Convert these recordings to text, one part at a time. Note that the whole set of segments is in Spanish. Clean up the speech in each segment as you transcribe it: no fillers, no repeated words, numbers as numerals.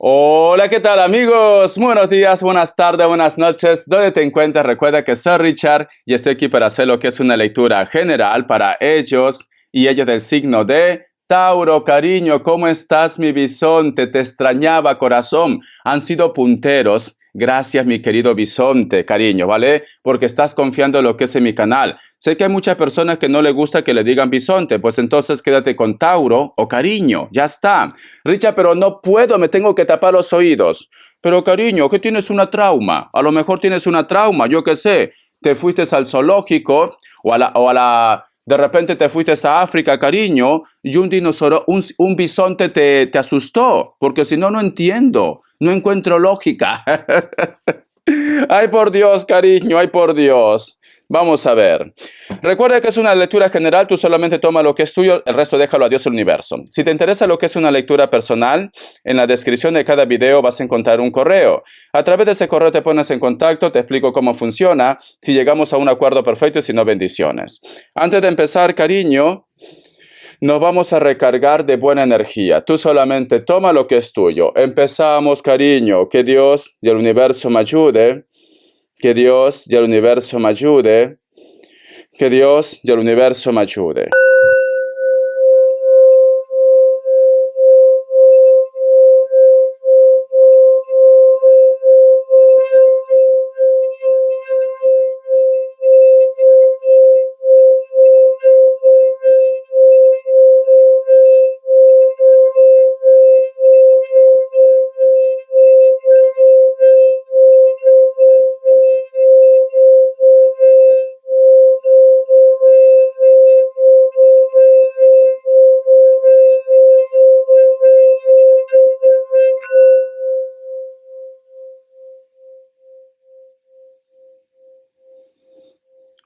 Hola, ¿qué tal amigos? Buenos días, buenas tardes, buenas noches. ¿Dónde te encuentras? Recuerda que soy Richard y estoy aquí para hacer lo que es una lectura general para ellos y ellos del signo de Tauro. Cariño, ¿cómo estás, mi bisonte? Te extrañaba, corazón. Han sido punteros. Gracias, mi querido bisonte, cariño, ¿vale? Porque estás confiando en lo que es en mi canal. Sé que hay muchas personas que no les gusta que le digan bisonte, pues entonces quédate con Tauro o cariño, ya está. Richard, pero no puedo, me tengo que tapar los oídos. Pero cariño, ¿qué tienes una trauma? A lo mejor tienes una trauma, yo qué sé. Te fuiste al zoológico de repente te fuiste a África, cariño, y un dinosaurio, un bisonte te asustó, porque si no, no entiendo, no encuentro lógica. Ay, por Dios, cariño, ay, por Dios. Vamos a ver. Recuerda que es una lectura general, tú solamente toma lo que es tuyo, el resto déjalo a Dios el universo. Si te interesa lo que es una lectura personal, en la descripción de cada video vas a encontrar un correo. A través de ese correo te pones en contacto, te explico cómo funciona, si llegamos a un acuerdo perfecto y si no, bendiciones. Antes de empezar, cariño, nos vamos a recargar de buena energía. Tú solamente toma lo que es tuyo. Empezamos, cariño. Que Dios y el universo me ayude. Que Dios y el universo me ayude. Que Dios y el universo me ayude.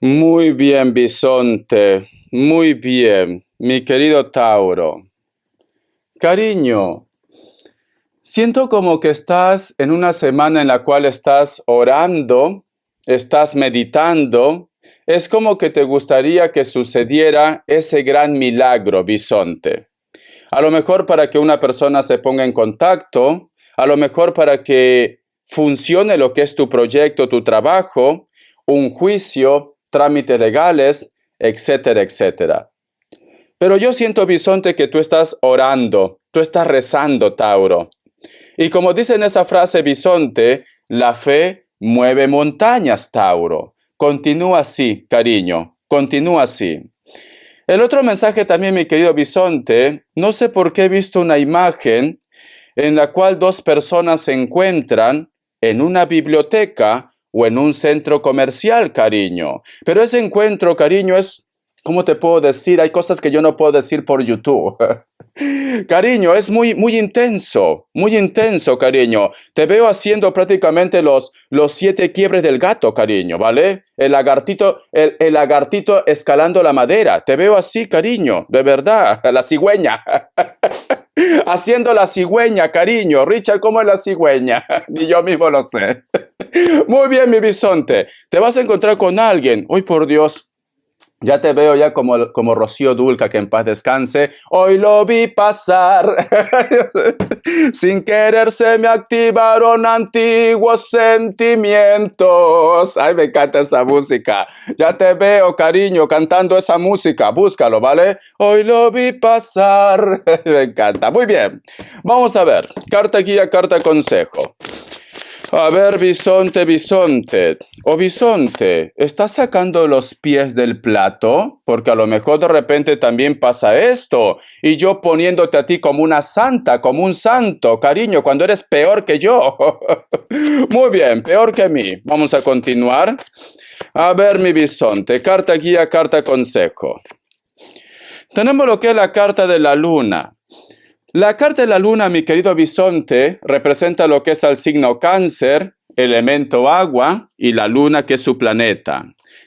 Muy bien, bisonte. Muy bien, mi querido Tauro. Cariño, siento como que estás en una semana en la cual estás orando, estás meditando. Es como que te gustaría que sucediera ese gran milagro, bisonte. A lo mejor para que una persona se ponga en contacto, a lo mejor para que funcione lo que es tu proyecto, tu trabajo, un juicio, trámites legales, etcétera, etcétera. Pero yo siento, bisonte, que tú estás orando, tú estás rezando, Tauro. Y como dice en esa frase, bisonte, la fe mueve montañas, Tauro. Continúa así, cariño, continúa así. El otro mensaje también, mi querido bisonte, no sé por qué he visto una imagen en la cual dos personas se encuentran en una biblioteca o en un centro comercial, cariño. Pero ese encuentro, cariño, es, ¿cómo te puedo decir? Hay cosas que yo no puedo decir por YouTube. Cariño, es muy intenso, cariño. Te veo haciendo prácticamente los 7 quiebres del gato, cariño, ¿vale? El lagartito escalando la madera. Te veo así, cariño, de verdad, la cigüeña. Haciendo la cigüeña, cariño. Richard, ¿cómo es la cigüeña? Ni yo mismo lo sé. Muy bien, mi bisonte. Te vas a encontrar con alguien. Uy, por Dios. Ya te veo ya como Rocío Dulca, que en paz descanse. Hoy lo vi pasar. Sin querer se me activaron antiguos sentimientos. Ay, me encanta esa música. Ya te veo, cariño, cantando esa música. Búscalo, ¿vale? Hoy lo vi pasar. Me encanta. Muy bien. Vamos a ver. Carta guía, carta consejo. A ver, bisonte, o bisonte, ¿estás sacando los pies del plato? Porque a lo mejor de repente también pasa esto, y yo poniéndote a ti como una santa, como un santo, cariño, cuando eres peor que yo. Muy bien, peor que mí. Vamos a continuar. A ver, mi bisonte, carta guía, carta consejo. Tenemos lo que es la carta de la luna. La carta de la luna, mi querido bisonte, representa lo que es al signo Cáncer, elemento agua, y la luna que es su planeta.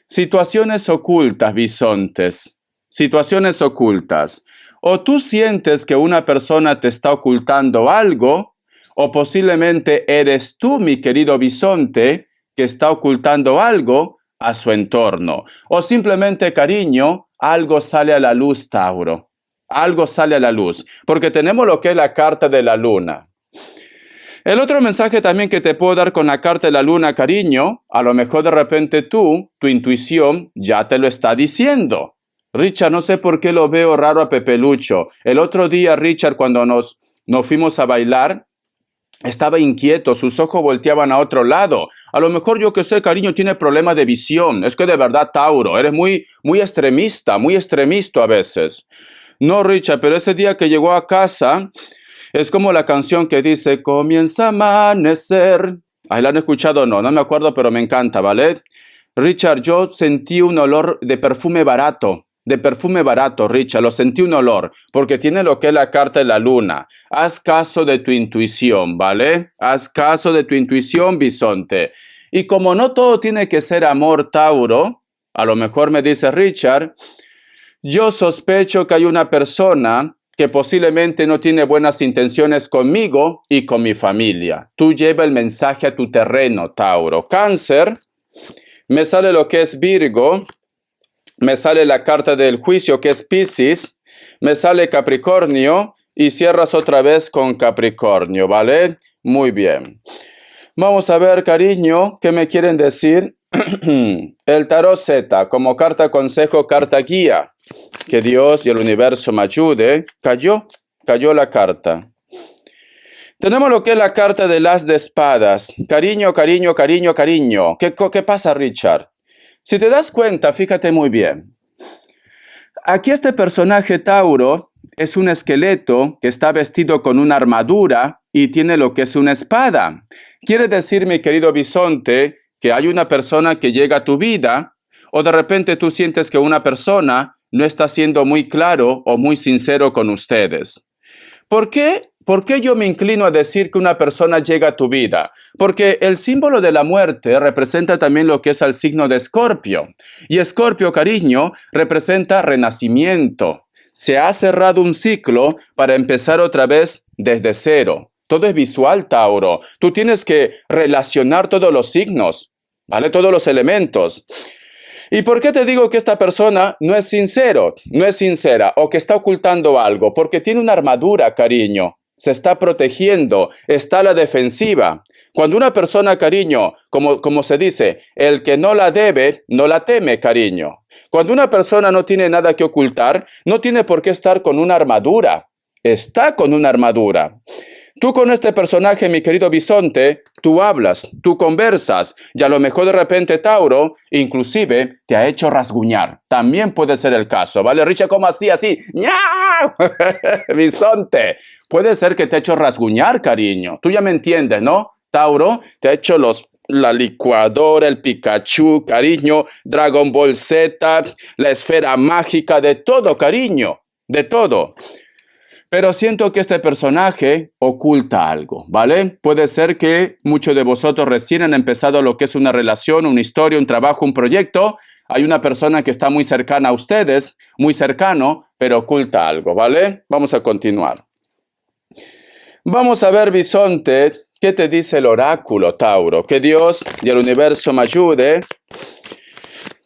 Situaciones ocultas, bisontes. Situaciones ocultas. O tú sientes que una persona te está ocultando algo, o posiblemente eres tú, mi querido bisonte, que está ocultando algo a su entorno. O simplemente, cariño, algo sale a la luz, Tauro. Algo sale a la luz, porque tenemos lo que es la carta de la luna. El otro mensaje también que te puedo dar con la carta de la luna, cariño, a lo mejor de repente tu intuición ya te lo está diciendo. Richard, no sé por qué lo veo raro a Pepe Lucho. El otro día, Richard, cuando nos fuimos a bailar, estaba inquieto, sus ojos volteaban a otro lado. A lo mejor yo que sé, cariño, tiene problemas de visión. Es que de verdad, Tauro, eres muy extremista a veces. No, Richard, pero ese día que llegó a casa, es como la canción que dice, comienza a amanecer. Ahí la han escuchado o no, no me acuerdo, pero me encanta, ¿vale? Richard, yo sentí un olor de perfume barato, Richard, lo sentí un olor, porque tiene lo que es la carta de la luna. Haz caso de tu intuición, ¿vale? Haz caso de tu intuición, bisonte. Y como no todo tiene que ser amor, Tauro, a lo mejor me dice Richard, yo sospecho que hay una persona que posiblemente no tiene buenas intenciones conmigo y con mi familia. Tú lleva el mensaje a tu terreno, Tauro. Cáncer, me sale lo que es Virgo, me sale la carta del juicio que es Piscis, me sale Capricornio y cierras otra vez con Capricornio, ¿vale? Muy bien. Vamos a ver, cariño, ¿qué me quieren decir? El tarot Z, como carta consejo, carta guía. Que Dios y el universo me ayude. Cayó la carta. Tenemos lo que es la carta del as de espadas. Cariño, cariño, cariño, cariño. ¿Qué pasa, Richard? Si te das cuenta, fíjate muy bien. Aquí este personaje Tauro es un esqueleto que está vestido con una armadura y tiene lo que es una espada. Quiere decir, mi querido bisonte, que hay una persona que llega a tu vida, o de repente tú sientes que una persona no está siendo muy claro o muy sincero con ustedes. ¿Por qué yo me inclino a decir que una persona llega a tu vida? Porque el símbolo de la muerte representa también lo que es el signo de Escorpio. Y Escorpio, cariño, representa renacimiento. Se ha cerrado un ciclo para empezar otra vez desde cero. Todo es visual, Tauro. Tú tienes que relacionar todos los signos, ¿vale? Todos los elementos. ¿Y por qué te digo que esta persona no es sincera o que está ocultando algo? Porque tiene una armadura, cariño. Se está protegiendo, está a la defensiva. Cuando una persona, cariño, como se dice, el que no la debe, no la teme, cariño. Cuando una persona no tiene nada que ocultar, no tiene por qué estar con una armadura. Está con una armadura. Tú con este personaje, mi querido bisonte, tú hablas, tú conversas, y a lo mejor de repente Tauro, inclusive, te ha hecho rasguñar. También puede ser el caso, ¿vale? Richard, ¿cómo así? ¡Ñau! Bisonte, puede ser que te ha hecho rasguñar, cariño. Tú ya me entiendes, ¿no? Tauro, te ha hecho la licuadora, el Pikachu, cariño, Dragon Ball Z, la esfera mágica, de todo, cariño, de todo. Pero siento que este personaje oculta algo, ¿vale? Puede ser que muchos de vosotros recién han empezado lo que es una relación, una historia, un trabajo, un proyecto. Hay una persona que está muy cercana a ustedes, muy cercano, pero oculta algo, ¿vale? Vamos a continuar. Vamos a ver, bisonte, ¿qué te dice el oráculo, Tauro? Que Dios y el universo me ayude.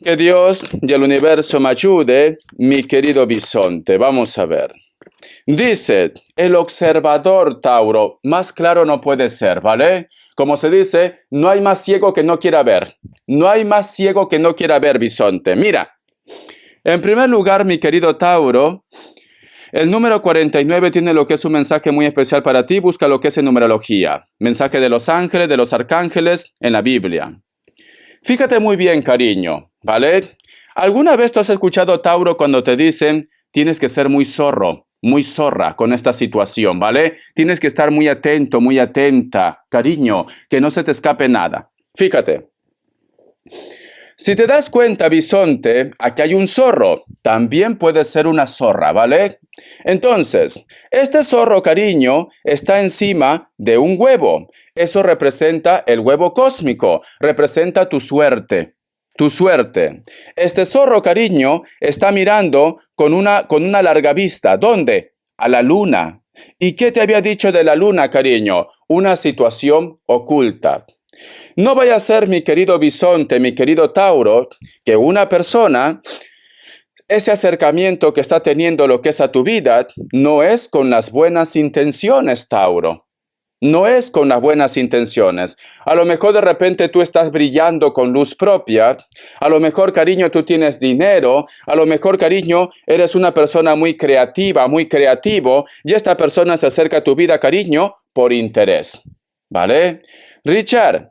Que Dios y el universo me ayude, mi querido bisonte. Vamos a ver. Dice, el observador, Tauro, más claro no puede ser, ¿vale? Como se dice, no hay más ciego que no quiera ver. No hay más ciego que no quiera ver, bisonte. Mira, en primer lugar, mi querido Tauro, el número 49 tiene lo que es un mensaje muy especial para ti. Busca lo que es en numerología. Mensaje de los ángeles, de los arcángeles, en la Biblia. Fíjate muy bien, cariño, ¿vale? ¿Alguna vez tú has escuchado, Tauro, cuando te dicen, tienes que ser muy zorro, muy zorra con esta situación, ¿vale? Tienes que estar muy atento, muy atenta, cariño, que no se te escape nada. Fíjate. Si te das cuenta, bisonte, aquí hay un zorro. También puede ser una zorra, ¿vale? Entonces, este zorro, cariño, está encima de un huevo. Eso representa el huevo cósmico, representa tu suerte. Tu suerte. Este zorro, cariño, está mirando con una larga vista. ¿Dónde? A la luna. ¿Y qué te había dicho de la luna, cariño? Una situación oculta. No vaya a ser, mi querido bisonte, mi querido Tauro, que una persona, ese acercamiento que está teniendo lo que es a tu vida, no es con las buenas intenciones, Tauro. no es con las buenas intenciones. A lo mejor de repente tú estás brillando con luz propia. A lo mejor, cariño, tú tienes dinero. A lo mejor, cariño, eres una persona muy creativa, muy creativo. Y esta persona se acerca a tu vida, cariño, por interés. ¿Vale? Richard,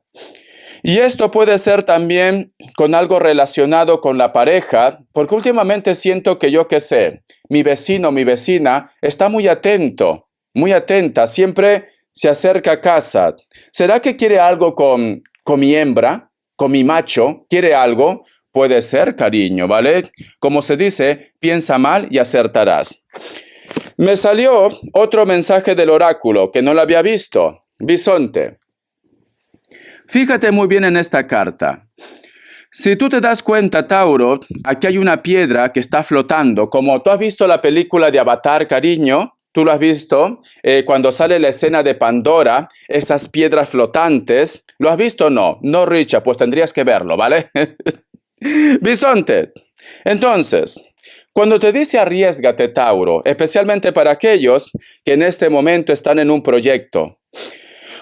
y esto puede ser también con algo relacionado con la pareja, porque últimamente siento que yo qué sé, mi vecino, mi vecina está muy atento, muy atenta, siempre se acerca a casa. ¿Será que quiere algo con mi hembra, con mi macho? ¿Quiere algo? Puede ser, cariño, ¿vale? Como se dice, piensa mal y acertarás. Me salió otro mensaje del oráculo que no lo había visto. Bisonte. Fíjate muy bien en esta carta. Si tú te das cuenta, Tauro, aquí hay una piedra que está flotando. Como tú has visto la película de Avatar, cariño, tú lo has visto, cuando sale la escena de Pandora, esas piedras flotantes. ¿Lo has visto o no? No, Richard, pues tendrías que verlo, ¿vale? Bisonte. Entonces, cuando te dice arriésgate, Tauro, especialmente para aquellos que en este momento están en un proyecto,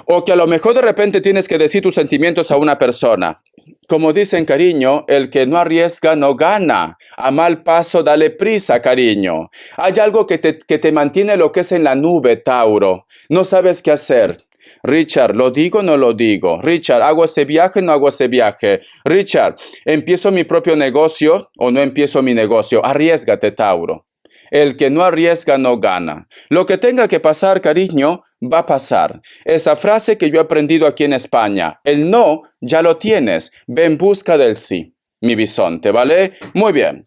o que a lo mejor de repente tienes que decir tus sentimientos a una persona. Como dicen, cariño, el que no arriesga no gana. A mal paso dale prisa, cariño. Hay algo que te mantiene lo que es en la nube, Tauro. No sabes qué hacer. Richard, ¿lo digo o no lo digo? Richard, ¿hago ese viaje o no hago ese viaje? Richard, ¿empiezo mi propio negocio o no empiezo mi negocio? Arriésgate, Tauro. El que no arriesga no gana. Lo que tenga que pasar, cariño, va a pasar. Esa frase que yo he aprendido aquí en España. El no ya lo tienes. Ve en busca del sí, mi bisonte, ¿vale? Muy bien.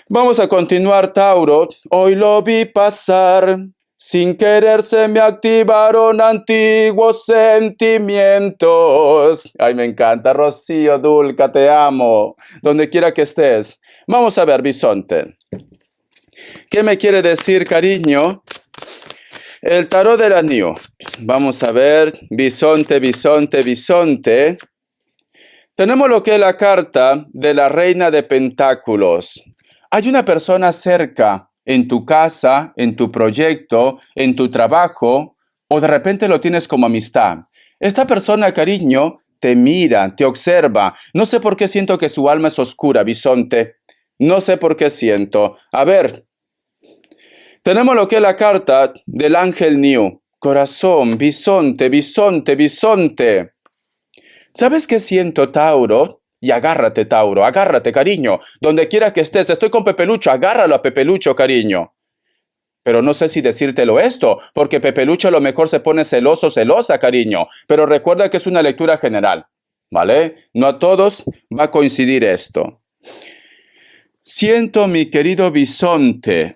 Vamos a continuar, Tauro. Hoy lo vi pasar. Sin querer se me activaron antiguos sentimientos. Ay, me encanta. Rocío, Dulca, te amo. Donde quiera que estés. Vamos a ver, bisonte. ¿Qué me quiere decir, cariño? El tarot del anillo. Vamos a ver. Bisonte, bisonte, bisonte. Tenemos lo que es la carta de la reina de pentáculos. Hay una persona cerca en tu casa, en tu proyecto, en tu trabajo, o de repente lo tienes como amistad. Esta persona, cariño, te mira, te observa. No sé por qué siento que su alma es oscura, bisonte. No sé por qué siento. A ver, tenemos lo que es la carta del ángel New. Corazón, bisonte, bisonte, bisonte. ¿Sabes qué siento, Tauro? Y agárrate, Tauro, agárrate, cariño. Donde quiera que estés, estoy con Pepelucho, agárralo a Pepelucho, cariño. Pero no sé si decírtelo esto, porque Pepelucho a lo mejor se pone celoso, celosa, cariño. Pero recuerda que es una lectura general, ¿vale? No a todos va a coincidir esto. Siento, mi querido bisonte,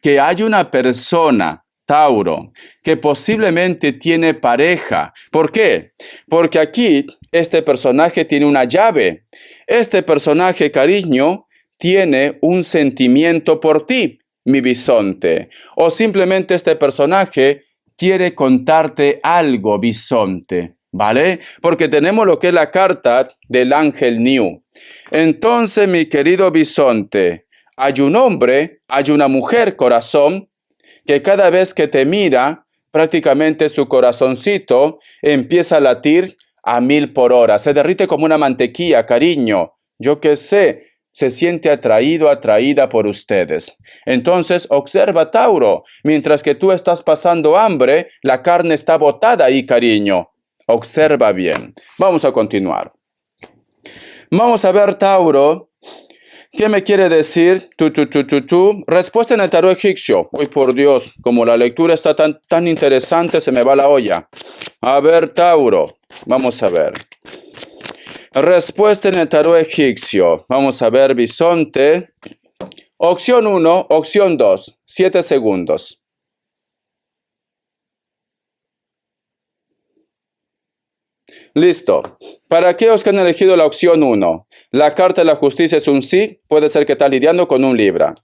que hay una persona, Tauro, que posiblemente tiene pareja. ¿Por qué? Porque aquí este personaje tiene una llave. Este personaje, cariño, tiene un sentimiento por ti, mi bisonte. O simplemente este personaje quiere contarte algo, bisonte. ¿Vale? Porque tenemos lo que es la carta del ángel New. Entonces, mi querido bisonte, hay un hombre, hay una mujer, corazón, que cada vez que te mira, prácticamente su corazoncito empieza a latir a 1000 por hora. Se derrite como una mantequilla, cariño. Yo qué sé, se siente atraído, atraída por ustedes. Entonces, observa, Tauro, mientras que tú estás pasando hambre, la carne está botada ahí, cariño. Observa bien. Vamos a continuar. Vamos a ver, Tauro. ¿Qué me quiere decir? Respuesta en el tarot egipcio. Uy, por Dios, como la lectura está tan interesante, se me va la olla. A ver, Tauro. Vamos a ver. Respuesta en el tarot egipcio. Vamos a ver, bisonte. Opción 1, opción 2. 7 segundos. Listo. Para aquellos que han elegido la opción 1, la carta de la justicia es un sí, puede ser que estás lidiando con un Libra.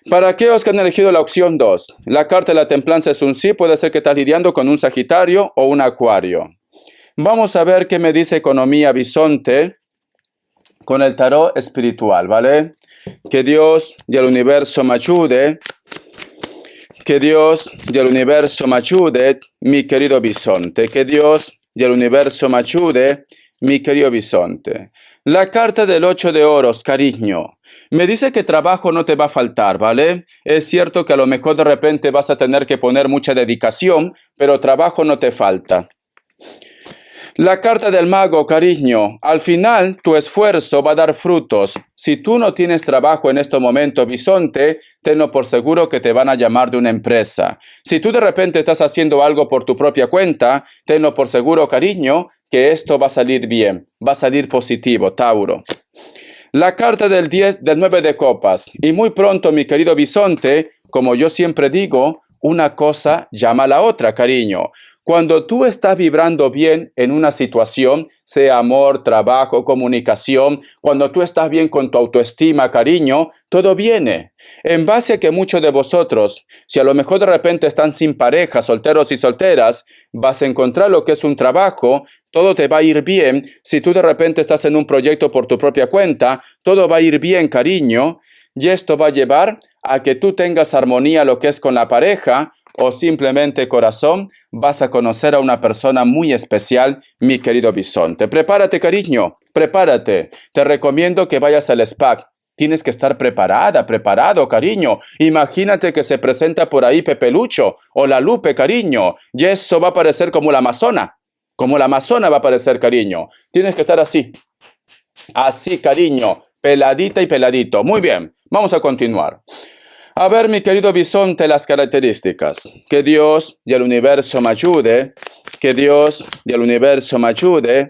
Para aquellos que han elegido la opción 2, la carta de la templanza es un sí, puede ser que estás lidiando con un Sagitario o un Acuario. Vamos a ver qué me dice economía bisonte con el tarot espiritual, ¿vale? Que Dios y el universo me ayude. Que Dios del universo me ayude, mi querido bisonte. Que Dios del universo me ayude, mi querido bisonte. La carta del 8 de oros, cariño. Me dice que trabajo no te va a faltar, ¿vale? Es cierto que a lo mejor de repente vas a tener que poner mucha dedicación, pero trabajo no te falta. La carta del mago, cariño. Al final, tu esfuerzo va a dar frutos. Si tú no tienes trabajo en este momento, bisonte, tenlo por seguro que te van a llamar de una empresa. Si tú de repente estás haciendo algo por tu propia cuenta, tenlo por seguro, cariño, que esto va a salir bien. Va a salir positivo, Tauro. La carta del 9 de copas. Y muy pronto, mi querido bisonte, como yo siempre digo, una cosa llama a la otra, cariño. Cuando tú estás vibrando bien en una situación, sea amor, trabajo, comunicación, cuando tú estás bien con tu autoestima, cariño, todo viene. En base a que muchos de vosotros, si a lo mejor de repente están sin pareja, solteros y solteras, vas a encontrar lo que es un trabajo, todo te va a ir bien. Si tú de repente estás en un proyecto por tu propia cuenta, todo va a ir bien, cariño. Y esto va a llevar a que tú tengas armonía lo que es con la pareja, o simplemente, corazón, vas a conocer a una persona muy especial, mi querido bisonte. Prepárate, cariño, prepárate. Te recomiendo que vayas al spa. Tienes que estar preparada, preparado, cariño. Imagínate que se presenta por ahí Pepe Lucho o la Lupe, cariño. Y eso va a parecer como la Amazona. Como la Amazona va a parecer, cariño. Tienes que estar así. Así, cariño. Peladita y peladito. Muy bien, vamos a continuar. A ver, mi querido bisonte, las características. Que Dios y el universo me ayude. Que Dios y el universo me ayude.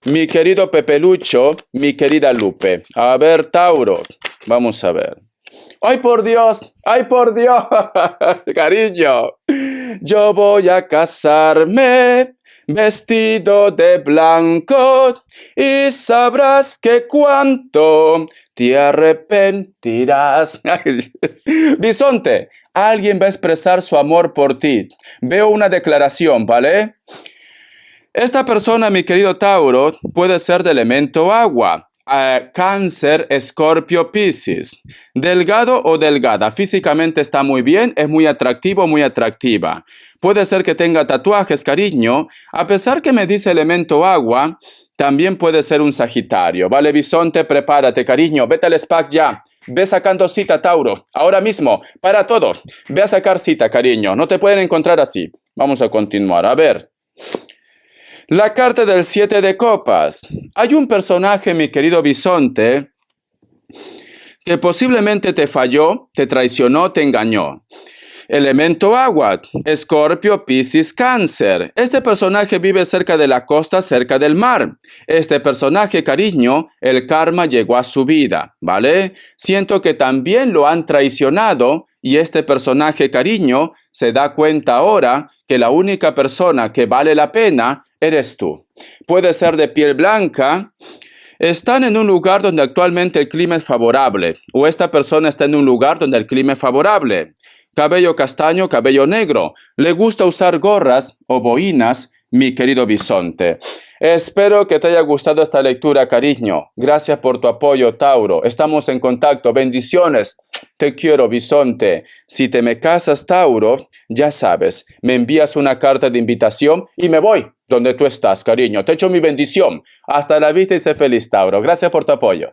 Mi querido Pepe Lucho, mi querida Lupe. A ver, Tauro, vamos a ver. ¡Ay, por Dios! ¡Ay, por Dios! Cariño, yo voy a casarme vestido de blanco y sabrás que cuánto te arrepentirás. Bisonte, alguien va a expresar su amor por ti. Veo una declaración, ¿vale? Esta persona, mi querido Tauro, puede ser de elemento agua. Cáncer, Escorpio, Piscis. Delgado o delgada. Físicamente está muy bien, es muy atractivo, muy atractiva. Puede ser que tenga tatuajes, cariño. A pesar que me dice elemento agua, también puede ser un Sagitario. Vale, bisonte, prepárate, cariño. Vete al spa ya. Ve sacando cita, Tauro. Ahora mismo, para todo. Ve a sacar cita, cariño. No te pueden encontrar así. Vamos a continuar. A ver. La carta del 7 de copas. Hay un personaje, mi querido bisonte, que posiblemente te falló, te traicionó, te engañó. Elemento agua, Escorpio, Piscis, Cáncer. Este personaje vive cerca de la costa, cerca del mar. Este personaje, cariño, el karma llegó a su vida, ¿vale? Siento que también lo han traicionado y este personaje, cariño, se da cuenta ahora que la única persona que vale la pena eres tú. Puede ser de piel blanca. Están en un lugar donde actualmente el clima es favorable, o esta persona está en un lugar donde el clima es favorable. Cabello castaño, cabello negro. Le gusta usar gorras o boinas, mi querido bisonte. Espero que te haya gustado esta lectura, cariño. Gracias por tu apoyo, Tauro. Estamos en contacto. Bendiciones. Te quiero, bisonte. Si te me casas, Tauro, ya sabes, me envías una carta de invitación y me voy donde tú estás, cariño. Te echo mi bendición. Hasta la vista y sé feliz, Tauro. Gracias por tu apoyo.